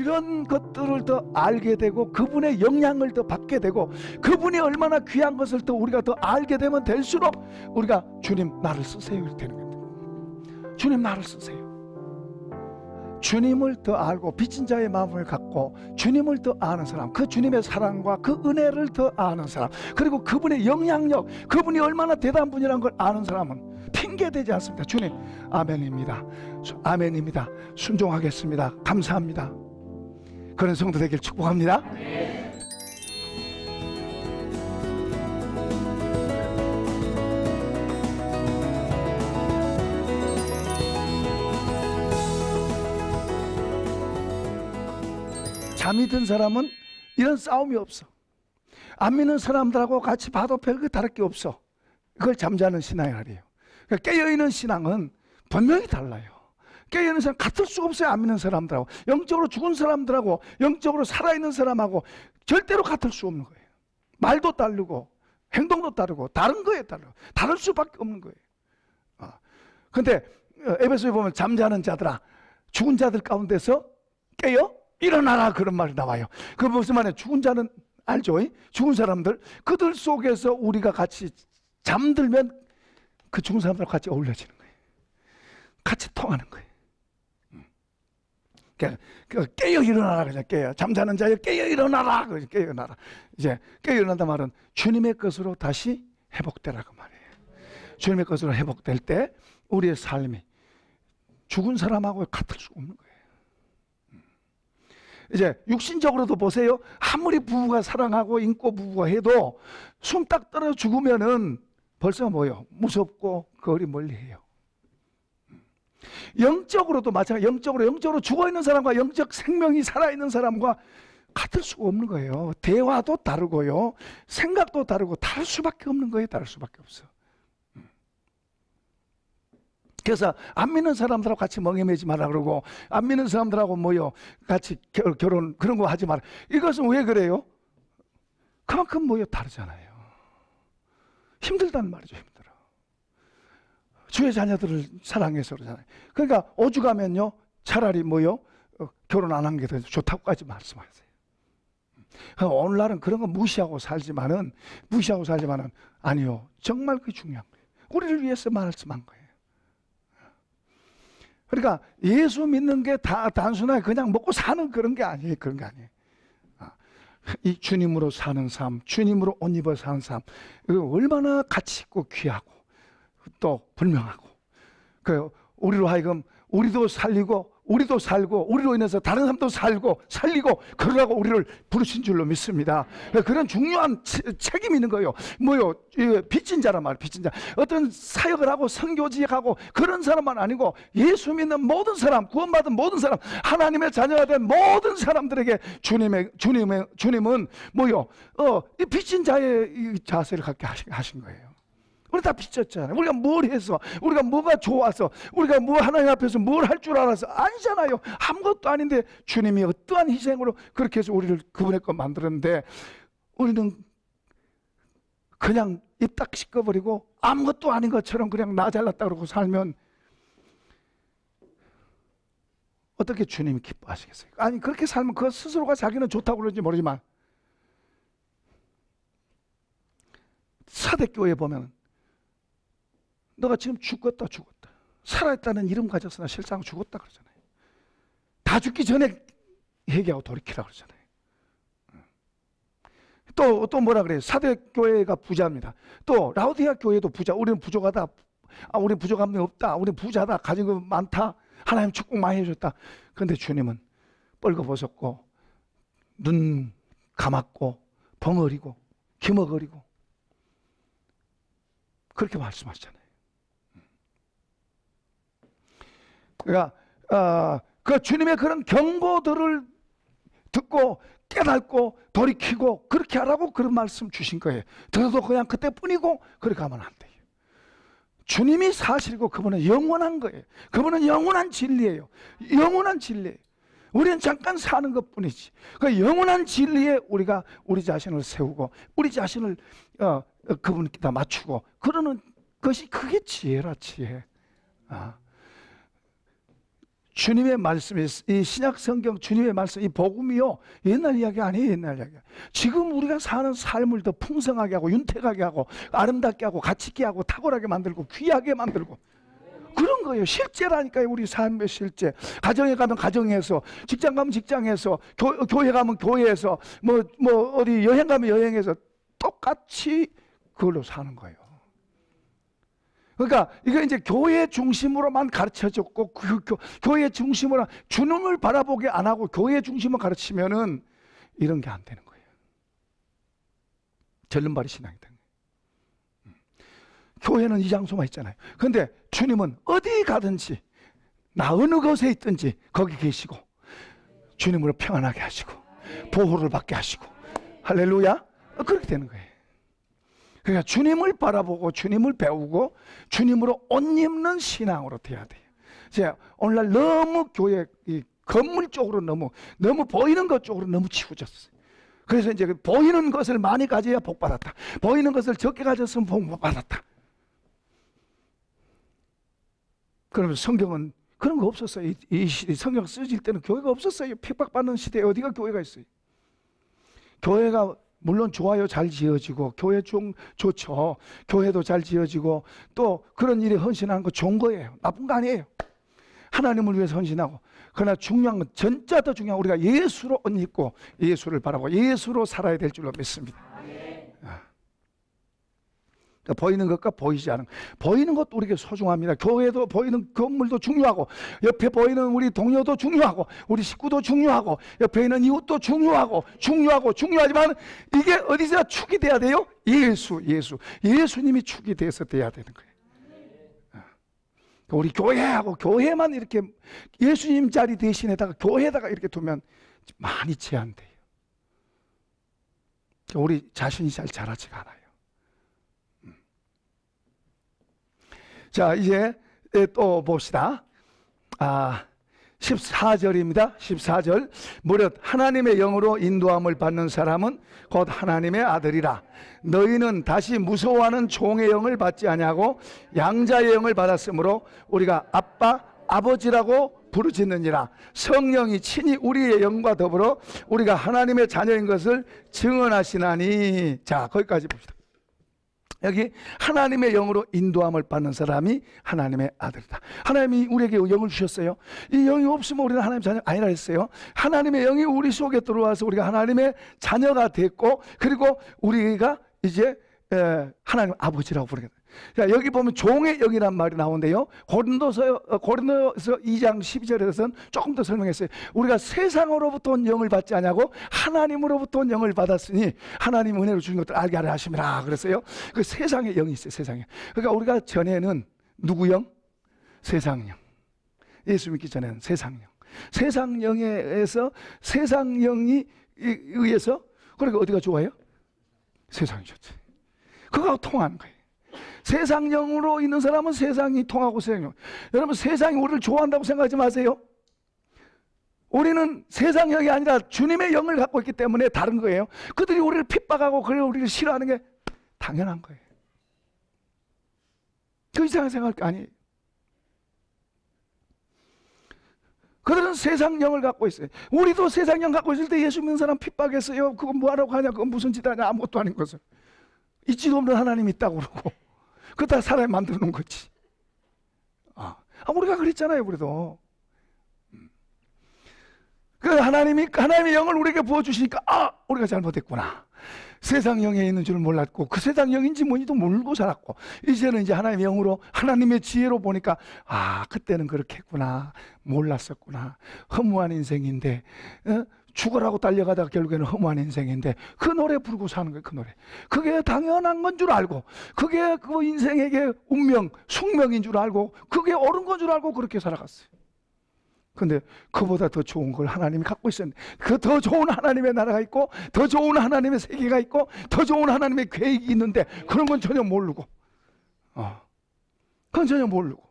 이런 것들을 더 알게 되고 그분의 영향을 더 받게 되고 그분이 얼마나 귀한 것을 더 우리가 더 알게 되면 될수록 우리가 주님 나를 쓰세요 이렇게 되는 겁니다. 주님 나를 쓰세요. 주님을 더 알고 빚진 자의 마음을 갖고 주님을 더 아는 사람, 그 주님의 사랑과 그 은혜를 더 아는 사람, 그리고 그분의 영향력, 그분이 얼마나 대단한 분이라는 걸 아는 사람은 핑계되지 않습니다. 주님 아멘입니다. 아멘입니다. 순종하겠습니다. 감사합니다. 그런 성도 되길 축복합니다. 잠이 든 사람은 이런 싸움이 없어. 안 믿는 사람들하고 같이 봐도 별거 다를 게 없어. 그걸 잠자는 신앙이래요. 그러니까 깨어있는 신앙은 분명히 달라요. 깨어있는 사람 같을 수가 없어요. 안 믿는 사람들하고 영적으로 죽은 사람들하고 영적으로 살아있는 사람하고 절대로 같을 수 없는 거예요. 말도 다르고 행동도 다르고 다른 거에 다르고 다를 수밖에 없는 거예요. 근데 에베소에 보면 잠자는 자들아 죽은 자들 가운데서 깨어 일어나라 그런 말이 나와요. 그 무슨 말이에요? 죽은 자는 알죠? 죽은 사람들 그들 속에서 우리가 같이 잠들면 그 죽은 사람들과 같이 어울려지는 거예요. 같이 통하는 거예요. 깨어 일어나라 그냥 깨어 잠자는 자여 깨어 일어나라 깨어 일어나라. 이제 깨어 일어난다 말은 주님의 것으로 다시 회복되라고 말이에요. 주님의 것으로 회복될 때 우리의 삶이 죽은 사람하고 같을 수 없는 거예요. 이제 육신적으로도 보세요. 아무리 부부가 사랑하고 인고 부부가 해도 숨 딱 떨어 죽으면은 벌써 뭐요? 무섭고 거리 멀리해요. 영적으로도 마찬가지. 영적으로 죽어있는 사람과 영적 생명이 살아있는 사람과 같을 수가 없는 거예요. 대화도 다르고요, 생각도 다르고 다를 수밖에 없는 거예요. 다를 수밖에 없어. 그래서 안 믿는 사람들하고 같이 멍해매지 마라 그러고 안 믿는 사람들하고 뭐요 같이 결혼 그런 거 하지 마라. 이것은 왜 그래요? 그만큼 뭐요 다르잖아요. 힘들다는 말이죠. 힘들어. 주의 자녀들을 사랑해서 그러잖아요. 그러니까 오죽하면요 차라리 뭐요 결혼 안 한 게 더 좋다고까지 말씀하세요. 오늘날은 그런 거 무시하고 살지만은 아니요 정말 그게 중요한 거예요. 우리를 위해서 말씀한 거예요. 그러니까 예수 믿는 게 다 단순하게 그냥 먹고 사는 그런 게 아니에요. 그런 게 아니에요. 이 주님으로 사는 삶, 주님으로 옷 입어 사는 삶, 얼마나 가치 있고 귀하고 또 분명하고, 그 우리로 하여금 우리도 살리고 우리도 살고 우리로 인해서 다른 사람도 살리고 그러라고 우리를 부르신 줄로 믿습니다. 그런 중요한 책임이 있는 거예요. 뭐요? 빚진 자란 말이에요. 빚진 자. 어떤 사역을 하고 선교지하고 그런 사람만 아니고 예수 믿는 모든 사람, 구원받은 모든 사람, 하나님의 자녀가 된 모든 사람들에게 주님은 뭐요? 이 빚진 자의 이 자세를 갖게 하신 거예요. 우리 다 빚졌잖아요. 우리가 뭘 해서, 우리가 뭐가 좋아서, 우리가 뭐 하나님 앞에서 뭘 할 줄 알아서 아니잖아요. 아무것도 아닌데 주님이 어떠한 희생으로 그렇게 해서 우리를 그분의 것 만들었는데 우리는 그냥 입 딱 씻겨버리고 아무것도 아닌 것처럼 그냥 나 잘났다 그러고 살면 어떻게 주님이 기뻐하시겠어요? 아니 그렇게 살면 그 스스로가 자기는 좋다고 그러는지 모르지만 사대교회에 보면 너가 지금 죽었다 살아있다는 이름 가졌으나 실상 죽었다 그러잖아요. 다 죽기 전에 회개하고 돌이키라 그러잖아요. 또 뭐라 그래요? 사대교회가 부자입니다. 또 라우디아 교회도 부자. 우리는 부족하다. 우리는 부족함이 없다. 우리는 부자다. 가진 거 많다. 하나님 축복 많이 해줬다. 그런데 주님은 뻘거벗었고 눈 감았고 벙어리고 기머거리고 그렇게 말씀하시잖아요. 그러니까 그 주님의 그런 경고들을 듣고 깨닫고 돌이키고 그렇게 하라고 그런 말씀 주신 거예요. 들어도 그냥 그때뿐이고 그렇게 하면 안 돼요. 주님이 사실이고 그분은 영원한 거예요. 그분은 영원한 진리예요. 영원한 진리예요. 우리는 잠깐 사는 것뿐이지. 그 영원한 진리에 우리가 우리 자신을 세우고 우리 자신을 그분께다 맞추고 그러는 것이 그게 지혜라 지혜. 주님의 말씀이, 이 신약 성경 주님의 말씀, 이 복음이요, 옛날 이야기 아니에요. 옛날 이야기. 지금 우리가 사는 삶을 더 풍성하게 하고 윤택하게 하고 아름답게 하고 가치 있게 하고 탁월하게 만들고 귀하게 만들고 그런 거예요. 실제라니까요. 우리 삶의 실제. 가정에 가면 가정에서, 직장 가면 직장에서, 교회 가면 교회에서, 어디 여행 가면 여행에서 똑같이 그걸로 사는 거예요. 그러니까 이거 이제 교회 중심으로만 가르쳐줬고, 교회 중심으로 주님을 바라보게 안 하고 교회 중심으로 가르치면은 이런 게 안 되는 거예요. 절름발이 신앙이 되는 거예요. 교회는 이 장소만 있잖아요. 그런데 주님은 어디 가든지, 나 어느 곳에 있든지 거기 계시고, 주님으로 평안하게 하시고, 보호를 받게 하시고, 할렐루야. 그렇게 되는 거예요. 그러니까 주님을 바라보고 주님을 배우고 주님으로 옷 입는 신앙으로 돼야 돼요. 제가 오늘날 너무 교회 이 건물 쪽으로 너무 보이는 것 쪽으로 너무 치우쳤어요. 그래서 이제 보이는 것을 많이 가져야 복 받았다. 보이는 것을 적게 가졌으면 복 못 받았다. 그러면 성경은 그런 거 없었어요. 이 시대 성경 쓰질 때는 교회가 없었어요. 핍박받는 시대에 어디가 교회가 있어요. 교회가 물론 좋아요. 잘 지어지고 교회 좋죠. 교회도 잘 지어지고 또 그런 일에 헌신하는 거 좋은 거예요. 나쁜 거 아니에요. 하나님을 위해서 헌신하고. 그러나 중요한 건 진짜 더 중요한 건 우리가 예수로 옷 입고 예수를 바라고 예수로 살아야 될 줄로 믿습니다. 그러니까 보이는 것과 보이지 않은 것. 보이는 것도 우리에게 소중합니다. 교회도 보이는 건물도 중요하고 옆에 보이는 우리 동료도 중요하고 우리 식구도 중요하고 옆에 있는 이웃도 중요하지만 이게 어디서 축이 돼야 돼요? 예수님이 축이 돼서 돼야 되는 거예요. 우리 교회하고 교회만 이렇게 예수님 자리 대신에다가 교회에다가 이렇게 두면 많이 제한돼요. 우리 자신이 잘 자라지가 않아요. 자, 이제 또 봅시다. 14절입니다. 14절. 무릇 하나님의 영으로 인도함을 받는 사람은 곧 하나님의 아들이라. 너희는 다시 무서워하는 종의 영을 받지 아니하고 양자의 영을 받았으므로 우리가 아빠, 아버지라고 부르짖느니라. 성령이 친히 우리의 영과 더불어 우리가 하나님의 자녀인 것을 증언하시나니. 자, 거기까지 봅시다. 여기 하나님의 영으로 인도함을 받는 사람이 하나님의 아들이다. 하나님이 우리에게 영을 주셨어요. 이 영이 없으면 우리는 하나님의 자녀가 아니라 했어요. 하나님의 영이 우리 속에 들어와서 우리가 하나님의 자녀가 됐고, 그리고 우리가 이제 하나님 아버지라고 부르겠다. 자, 여기 보면 종의 영이란 말이 나오는데요. 고린도서 2장 12절에서는 조금 더 설명했어요. 우리가 세상으로부터 온 영을 받지 아니하고 하나님으로부터 온 영을 받았으니 하나님 은혜로 주신 것들 알게 하려 하심이라 그랬어요. 그 세상의 영이 있어요. 세상에. 그러니까 우리가 전에는 누구 영? 세상 영. 예수 믿기 전에는 세상 영. 세상 영에서 세상 영이 의해서 그러니까 어디가 좋아요? 세상이 좋지. 그거하고 통하는 거예요. 세상 영으로 있는 사람은 세상이 통하고 세상 영. 여러분 세상이 우리를 좋아한다고 생각하지 마세요. 우리는 세상 영이 아니라 주님의 영을 갖고 있기 때문에 다른 거예요. 그들이 우리를 핍박하고 그래 우리를 싫어하는 게 당연한 거예요. 그 이상한 생각할 게 아니에요. 그들은 세상 영을 갖고 있어요. 우리도 세상 영 갖고 있을 때 예수 믿는 사람 핍박했어요. 그건 뭐하라고 하냐? 그건 무슨 짓 하냐? 아무것도 아닌 것을. 있지도 없는 하나님이 있다고 그러고 그거 다 사람이 만들어 놓은 거지. 우리가 그랬잖아요. 우리도 그 하나님의 영을 우리에게 부어주시니까 우리가 잘못했구나. 세상 영에 있는 줄 몰랐고 그 세상 영인지 뭔지도 모르고 살았고 이제는 이제 하나님의 영으로 하나님의 지혜로 보니까 그때는 그렇게 했구나. 몰랐었구나. 허무한 인생인데 죽으라고 달려가다가 결국에는 허무한 인생인데 그 노래 부르고 사는 거예요. 그 노래. 그게 당연한 건 줄 알고 그게 그 인생에게 운명, 숙명인 줄 알고 그게 옳은 건 줄 알고 그렇게 살아갔어요. 근데 그보다 더 좋은 걸 하나님이 갖고 있었는데 그 더 좋은 하나님의 나라가 있고 더 좋은 하나님의 세계가 있고 더 좋은 하나님의 계획이 있는데 그런 건 전혀 모르고 그건 전혀 모르고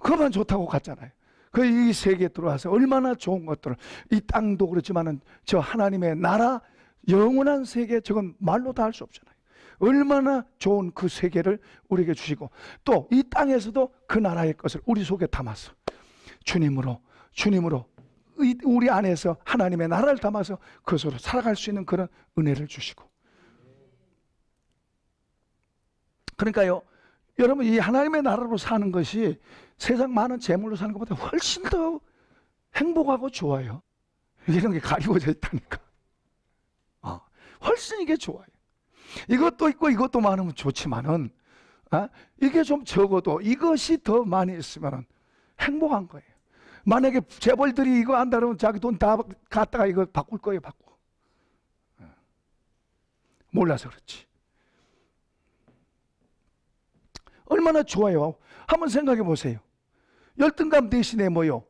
그것만 좋다고 갔잖아요. 이 세계에 들어와서 얼마나 좋은 것들을 이 땅도 그렇지만은 저 하나님의 나라 영원한 세계 저건 말로 다 할 수 없잖아요. 얼마나 좋은 그 세계를 우리에게 주시고 또 이 땅에서도 그 나라의 것을 우리 속에 담았어. 주님으로 우리 안에서 하나님의 나라를 담아서 그것으로 살아갈 수 있는 그런 은혜를 주시고. 그러니까요, 여러분, 이 하나님의 나라로 사는 것이 세상 많은 재물로 사는 것보다 훨씬 더 행복하고 좋아요. 이런 게 가리워져 있다니까. 훨씬 이게 좋아요. 이것도 있고 이것도 많으면 좋지만은, 이게 좀 적어도 이것이 더 많이 있으면 행복한 거예요. 만약에 재벌들이 이거 한다 그러면 자기 돈 다 갖다가 이거 바꿀 거예요, 바꾸고. 몰라서 그렇지. 얼마나 좋아요. 한번 생각해 보세요. 열등감 대신에 뭐요?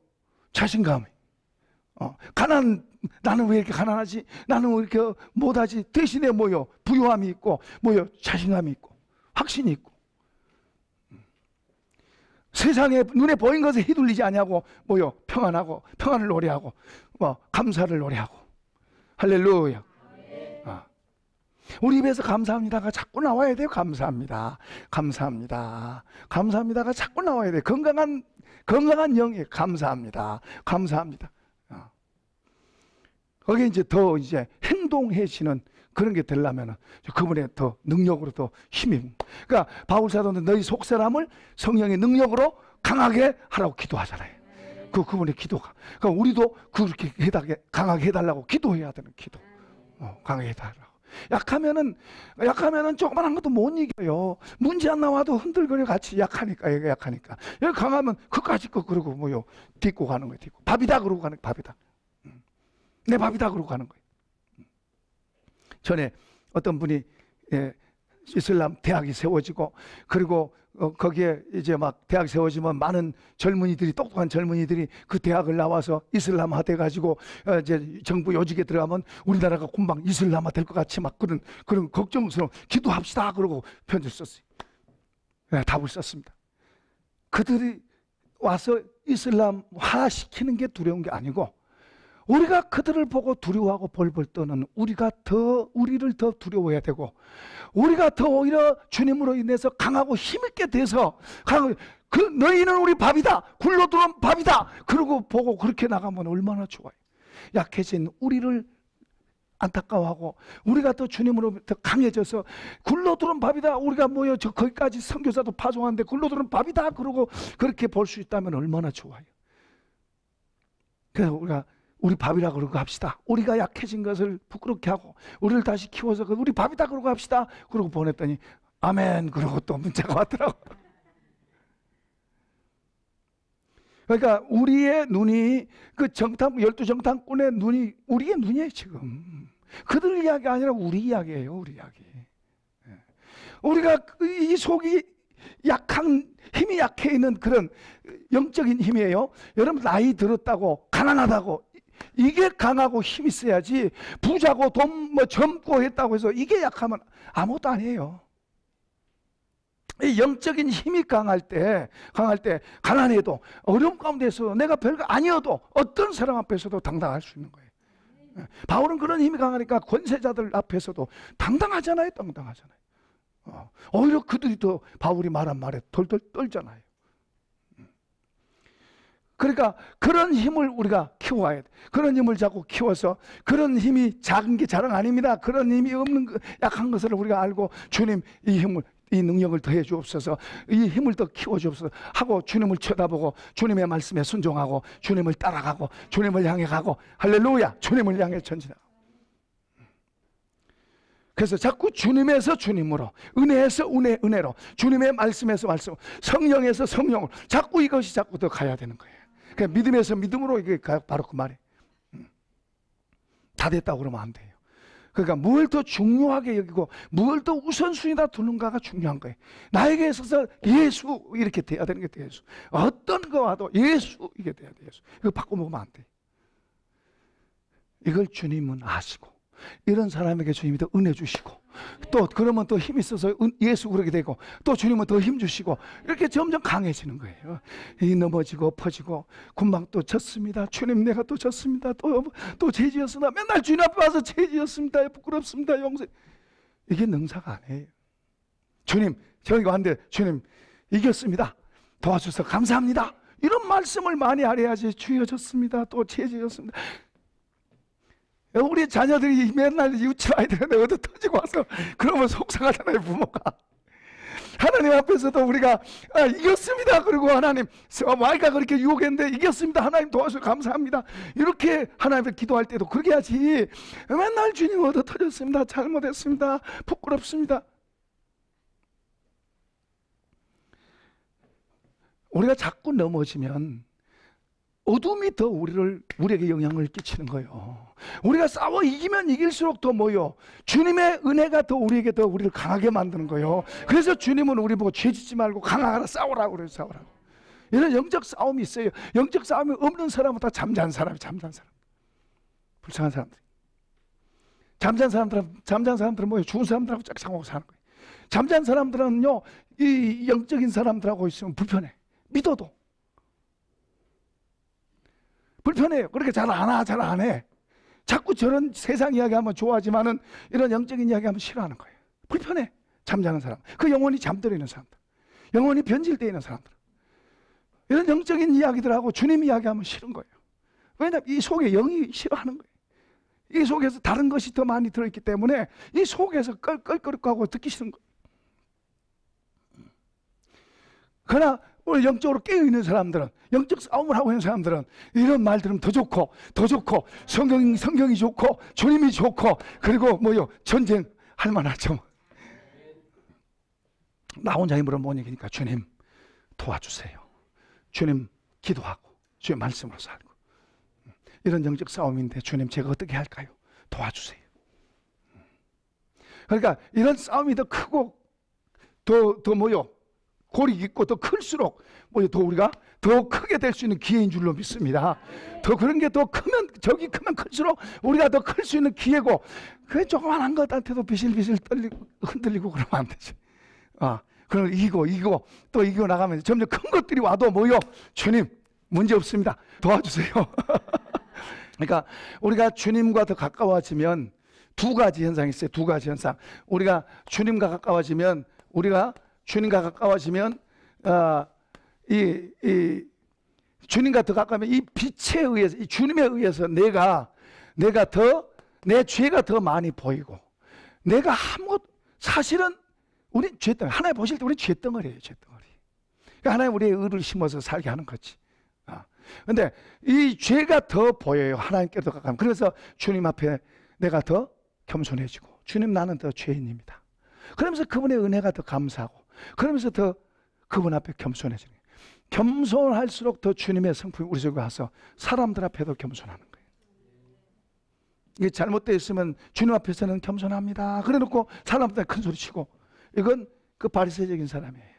자신감. 나는 왜 이렇게 가난하지? 나는 왜 이렇게 못하지? 대신에 뭐요? 부유함이 있고, 뭐요? 자신감이 있고, 확신이 있고. 세상에 눈에 보인 것에 휘둘리지 않냐고, 뭐요? 평안하고, 평안을 노래하고, 감사를 노래하고. 할렐루야. 우리 입에서 감사합니다가 자꾸 나와야 돼요. 감사합니다. 감사합니다. 감사합니다가 자꾸 나와야 돼요. 건강한 영이 감사합니다. 감사합니다. 거기에 더 행동해지는 그런 게 되려면 그분의 더 능력으로 더 힘이. 그러니까 바울 사도는 너희 속 사람을 성령의 능력으로 강하게 하라고 기도하잖아요. 그분의 기도가. 그러니까 우리도 그렇게 강하게 해달라고 기도해야 되는 기도. 강하게 해달라고. 약하면은 조그만한 것도 못 이겨요. 문제 안 나와도 흔들거려 같이 약하니까. 얘가 약하니까. 여기 강하면 그까짓 거 그러고 뭐요? 딛고 가는 거예요. 딛고. 밥이다 그러고 가는 거예요. 밥이다. 내 밥이다 그러고 가는 거예요. 전에 어떤 분이 이슬람 대학이 세워지고, 그리고 거기에 이제 막 대학 세워지면 많은 젊은이들이, 똑똑한 젊은이들이 그 대학을 나와서 이슬람화 돼가지고 이제 정부 요직에 들어가면 우리나라가 금방 이슬람화 될 것 같이 막 그런 걱정스러운, 기도합시다 그러고 편지를 썼어요. 답을 썼습니다. 그들이 와서 이슬람화 시키는 게 두려운 게 아니고, 우리가 그들을 보고 두려워하고 벌벌 떠는 우리를 더 두려워해야 되고, 우리가 더 오히려 주님으로 인해서 강하고 힘있게 돼서 너희는 우리 밥이다, 굴러 들어온 밥이다 그러고 보고 그렇게 나가면 얼마나 좋아요. 약해진 우리를 안타까워하고, 우리가 더 주님으로 더 강해져서 굴러 들어온 밥이다, 우리가 모여 거기까지 선교사도 파송하는데 굴러 들어온 밥이다 그러고 그렇게 볼 수 있다면 얼마나 좋아요. 그래서 우리 밥이라 그러고 합시다. 우리가 약해진 것을 부끄럽게 하고 우리를 다시 키워서 우리 밥이다 그러고 합시다. 그러고 보냈더니 아멘 그러고 또 문자가 왔더라고. 그러니까 우리의 눈이 그 12정탐꾼의 눈이 우리의 눈이에요 지금. 그들 이야기 아니라 우리 이야기예요. 우리 이야기. 우리가 이 속이 힘이 약해 있는 그런 영적인 힘이에요. 여러분 나이 들었다고 가난하다고 이게 강하고 힘이 있어야지, 부자고 돈 젊고 했다고 해서 이게 약하면 아무것도 아니에요. 이 영적인 힘이 강할 때 가난해도 어려움 가운데서 내가 별거 아니어도 어떤 사람 앞에서도 당당할 수 있는 거예요. 바울은 그런 힘이 강하니까 권세자들 앞에서도 당당하잖아요. 당당하잖아요. 오히려 그들이 더 바울이 말한 말에 덜덜 떨잖아요. 그러니까 그런 힘을 우리가 키워야 돼. 그런 힘을 자꾸 키워서, 그런 힘이 작은 게 자랑 아닙니다. 그런 힘이 없는 약한 것을 우리가 알고, 주님 이 능력을 더해 주옵소서, 이 힘을 더 키워 주옵소서 하고 주님을 쳐다보고 주님의 말씀에 순종하고 주님을 따라가고 주님을 향해 가고, 할렐루야, 주님을 향해 전진하고. 그래서 자꾸 주님에서 주님으로, 은혜에서 은혜로, 주님의 말씀에서 말씀, 성령에서 성령으로, 자꾸 이것이 자꾸 더 가야 되는 거예요. 그러니까 믿음에서 믿음으로, 이게 바로 그 말이에요. 다 됐다고 그러면 안 돼요. 그러니까 뭘 더 중요하게 여기고 뭘 더 우선순위다 두는가가 중요한 거예요. 나에게 있어서 예수 이렇게 돼야 되는 게 돼. 예수. 어떤 거 와도 예수 이게 돼야 돼. 예수. 이거 바꿔먹으면 안 돼. 이걸 주님은 아시고, 이런 사람에게 주님이 더 은혜 주시고, 또 그러면 또 힘이 있어서 예수 그러게 되고, 또 주님은 더 힘 주시고, 이렇게 점점 강해지는 거예요. 이 넘어지고 엎어지고, 금방 또 졌습니다. 주님 내가 또 졌습니다. 또 죄지었으나 맨날 주님 앞에 와서 죄지었습니다. 부끄럽습니다. 용서. 이게 능사가 아니에요. 주님 저희가 왔는데 주님 이겼습니다. 도와주셔서 감사합니다. 이런 말씀을 많이 하려야지. 주여 졌습니다, 또 죄지었습니다. 우리 자녀들이 맨날 유치원 아이들한테 얻어 터지고 와서 그러면 속상하잖아요, 부모가. 하나님 앞에서도 우리가 이겼습니다. 그리고 하나님, 아이가 그렇게 유혹했는데 이겼습니다. 하나님 도와주셔서 감사합니다. 이렇게 하나님 앞에 기도할 때도 그렇게 해야지. 맨날 주님 얻어 터졌습니다, 잘못했습니다, 부끄럽습니다. 우리가 자꾸 넘어지면 어둠이 더 우리에게 영향을 끼치는 거예요. 우리가 싸워 이기면 이길수록 더 뭐요? 주님의 은혜가 더 우리를 강하게 만드는 거예요. 그래서 주님은 우리 보고 죄짓지 말고 강하라, 싸우라고 그래요. 싸우라고. 이런 영적 싸움이 있어요. 영적 싸움이 없는 사람은 다 잠자는 사람이, 잠자는 사람. 불쌍한 사람들. 잠자는 사람들은 뭐예요? 죽은 사람들하고 짝짝하고 사는 거예요. 잠자는 사람들은요, 이 영적인 사람들하고 있으면 불편해. 믿어도 불편해요. 그렇게 잘 안 해. 자꾸 저런 세상 이야기하면 좋아하지만은 이런 영적인 이야기하면 싫어하는 거예요. 불편해. 잠자는 사람. 그 영혼이 잠들어 있는 사람들. 영혼이 변질되어 있는 사람들. 이런 영적인 이야기들하고 주님 이야기하면 싫은 거예요. 왜냐하면 이 속에 영이 싫어하는 거예요. 이 속에서 다른 것이 더 많이 들어있기 때문에 이 속에서 껄껄거리고 듣기 싫은 거예요. 그러나 오늘 영적으로 깨어있는 사람들은, 영적 싸움을 하고 있는 사람들은 이런 말 들으면 더 좋고 성경이 좋고 주님이 좋고, 그리고 뭐요, 전쟁 할 만하죠. 나 혼자 힘으로 못 이기니까 주님 도와주세요. 주님 기도하고 주의 말씀으로 살고, 이런 영적 싸움인데 주님 제가 어떻게 할까요? 도와주세요. 그러니까 이런 싸움이 더 크고 더 뭐요, 골이 깊고 더 클수록 뭐요, 더 우리가 더 크게 될 수 있는 기회인 줄로 믿습니다. 더 그런 게 더 크면, 적이 크면 클수록 우리가 더 클 수 있는 기회고, 그 조그만한 것한테도 비실비실 흔들리고 그러면 안 되지. 그럼 이기고 또 이기고 나가면 점점 큰 것들이 와도 뭐요, 주님 문제 없습니다, 도와주세요. 그러니까 우리가 주님과 더 가까워지면 두 가지 현상이 있어요. 두 가지 현상. 우리가 주님과 가까워지면 주님과 더 가까우면 이 빛에 의해서, 이 주님에 의해서 내가 더, 내 죄가 더 많이 보이고, 내가 사실은 우리 죄덩어리, 하나님 보실 때 우리 죄덩어리예요, 죄덩어리. 그러니까 하나님 우리의 의를 심어서 살게 하는 거지. 근데 이 죄가 더 보여요, 하나님께 더 가까우면. 그래서 주님 앞에 내가 더 겸손해지고, 주님 나는 더 죄인입니다, 그러면서 그분의 은혜가 더 감사하고, 그러면서 더 그분 앞에 겸손해지는 거예요. 겸손할수록 더 주님의 성품이 우리 속에 와서 사람들 앞에도 겸손하는 거예요. 이게 잘못되어 있으면 주님 앞에서는 겸손합니다 그래 놓고 사람들 큰 소리 치고, 이건 그 바리새적인 사람이에요.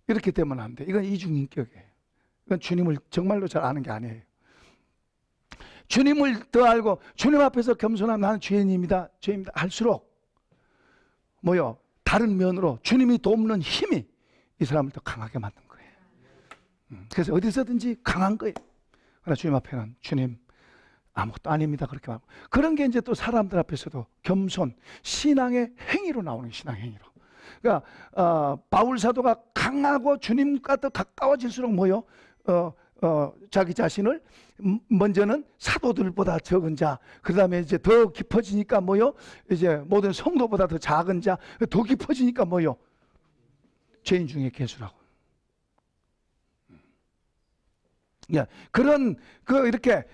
이렇게 되면 안 돼. 이건 이중인격이에요. 이건 주님을 정말로 잘 아는 게 아니에요. 주님을 더 알고 주님 앞에서 겸손하면 나는 죄인입니다 할수록 뭐요, 다른 면으로 주님이 돕는 힘이 이 사람을 더 강하게 만든 거예요. 그래서 어디서든지 강한 거예요. 그러나 주님 앞에는 주님 아무것도 아닙니다 그렇게 말하고, 그런 게 이제 또 사람들 앞에서도 겸손, 신앙의 행위로 나오는, 신앙 행위로. 그러니까 바울 사도가 강하고 주님과 더 가까워질수록 뭐요, 자기 자신을 먼저는 사도들보다 적은 자, 그 다음에 이제 더 깊어지니까 뭐요, 이제 모든 성도보다 더 작은 자, 더 깊어지니까 뭐요, 죄인 중에 괴수라고. 그런 이렇게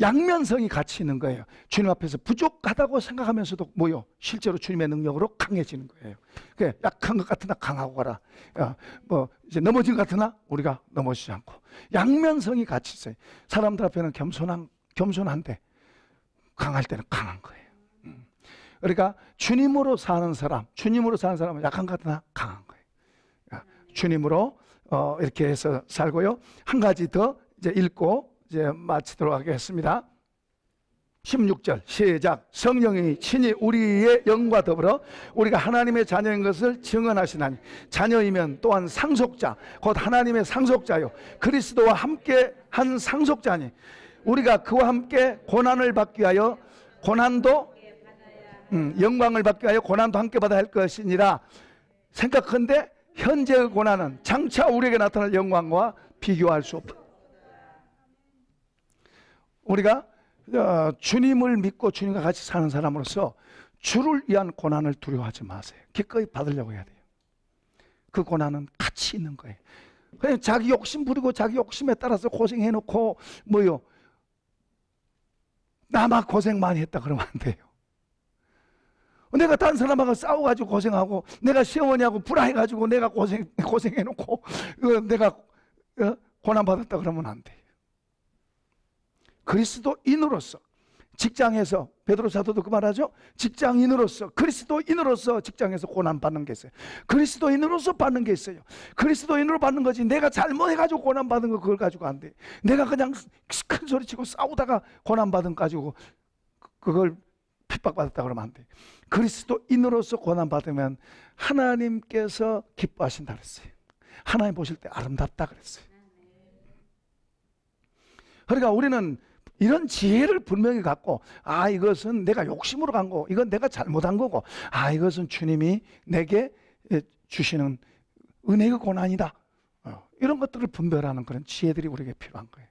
양면성이 같이 있는 거예요. 주님 앞에서 부족하다고 생각하면서도 뭐요, 실제로 주님의 능력으로 강해지는 거예요. 약한 것 같으나 강하고 가라. 뭐 이제 넘어진 것 같으나 우리가 넘어지지 않고, 양면성이 같이 있어요. 사람들 앞에는 겸손한데 강할 때는 강한 거예요. 그러니까 주님으로 사는 사람은 약한 것 같으나 강한 거예요. 주님으로 이렇게 해서 살고요. 한 가지 더 이제 읽고 이제 마치도록 하겠습니다. 16절 시작. 성령이 친히 우리의 영과 더불어 우리가 하나님의 자녀인 것을 증언하시나니, 자녀이면 또한 상속자 곧 하나님의 상속자요 그리스도와 함께 한 상속자니, 우리가 그와 함께 고난을 받기 위하여 고난도 영광을 받기 위하여 고난도 함께 받아야 할 것이니라. 생각한데 현재의 고난은 장차 우리에게 나타날 영광과 비교할 수 없다. 우리가 주님을 믿고 주님과 같이 사는 사람으로서 주를 위한 고난을 두려워하지 마세요. 기꺼이 받으려고 해야 돼요. 그 고난은 가치 있는 거예요. 그냥 자기 욕심 부리고 자기 욕심에 따라서 고생해놓고 뭐요, 나만 고생 많이 했다 그러면 안 돼요. 내가 다른 사람하고 싸워가지고 고생하고, 내가 시어머니하고 불화해가지고 내가 고생해놓고 내가 고난받았다 그러면 안 돼요. 그리스도인으로서 직장에서, 베드로 사도도 그 말하죠. 직장인으로서, 그리스도인으로서 직장에서 고난받는 게 있어요. 그리스도인으로서 받는 게 있어요. 그리스도인으로 받는 거지, 내가 잘못해가지고 고난받은 거 그걸 가지고 안 돼. 내가 그냥 큰 소리치고 싸우다가 고난받은 거 가지고 그걸 핍박받았다 그러면 안 돼. 그리스도인으로서 고난받으면 하나님께서 기뻐하신다 그랬어요. 하나님 보실 때 아름답다 그랬어요. 그러니까 우리는 이런 지혜를 분명히 갖고, 아, 이것은 내가 욕심으로 간 거고, 이건 내가 잘못한 거고, 아, 이것은 주님이 내게 주시는 은혜의 고난이다. 이런 것들을 분별하는 그런 지혜들이 우리에게 필요한 거예요.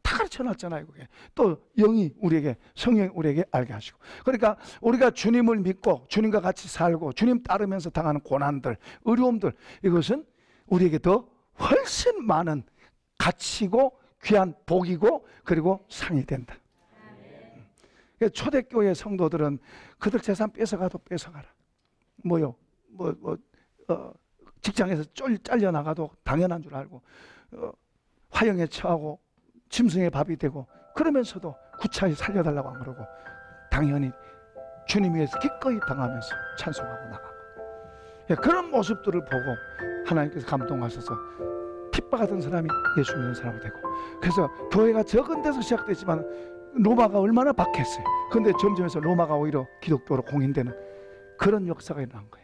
다 가르쳐 놨잖아요. 그게. 또 영이 우리에게, 성령이 우리에게 알게 하시고. 그러니까 우리가 주님을 믿고 주님과 같이 살고 주님 따르면서 당하는 고난들, 어려움들, 이것은 우리에게 더 훨씬 많은 가치고 귀한 복이고 그리고 상이 된다. 초대교회 성도들은 그들 재산 뺏어가도 뺏어가라. 직장에서 잘려나가도 당연한 줄 알고, 화형에 처하고 짐승의 밥이 되고, 그러면서도 구차히 살려달라고 안 그러고 당연히 주님 위해서 기꺼이 당하면서 찬송하고 나가고, 그런 모습들을 보고 하나님께서 감동하셔서 핍박하던 사람이 예수 믿는 사람이 되고, 그래서 교회가 적은 데서 시작됐지만 로마가 얼마나 박했어요. 그런데 점점해서 로마가 오히려 기독교로 공인되는 그런 역사가 일어난 거예요.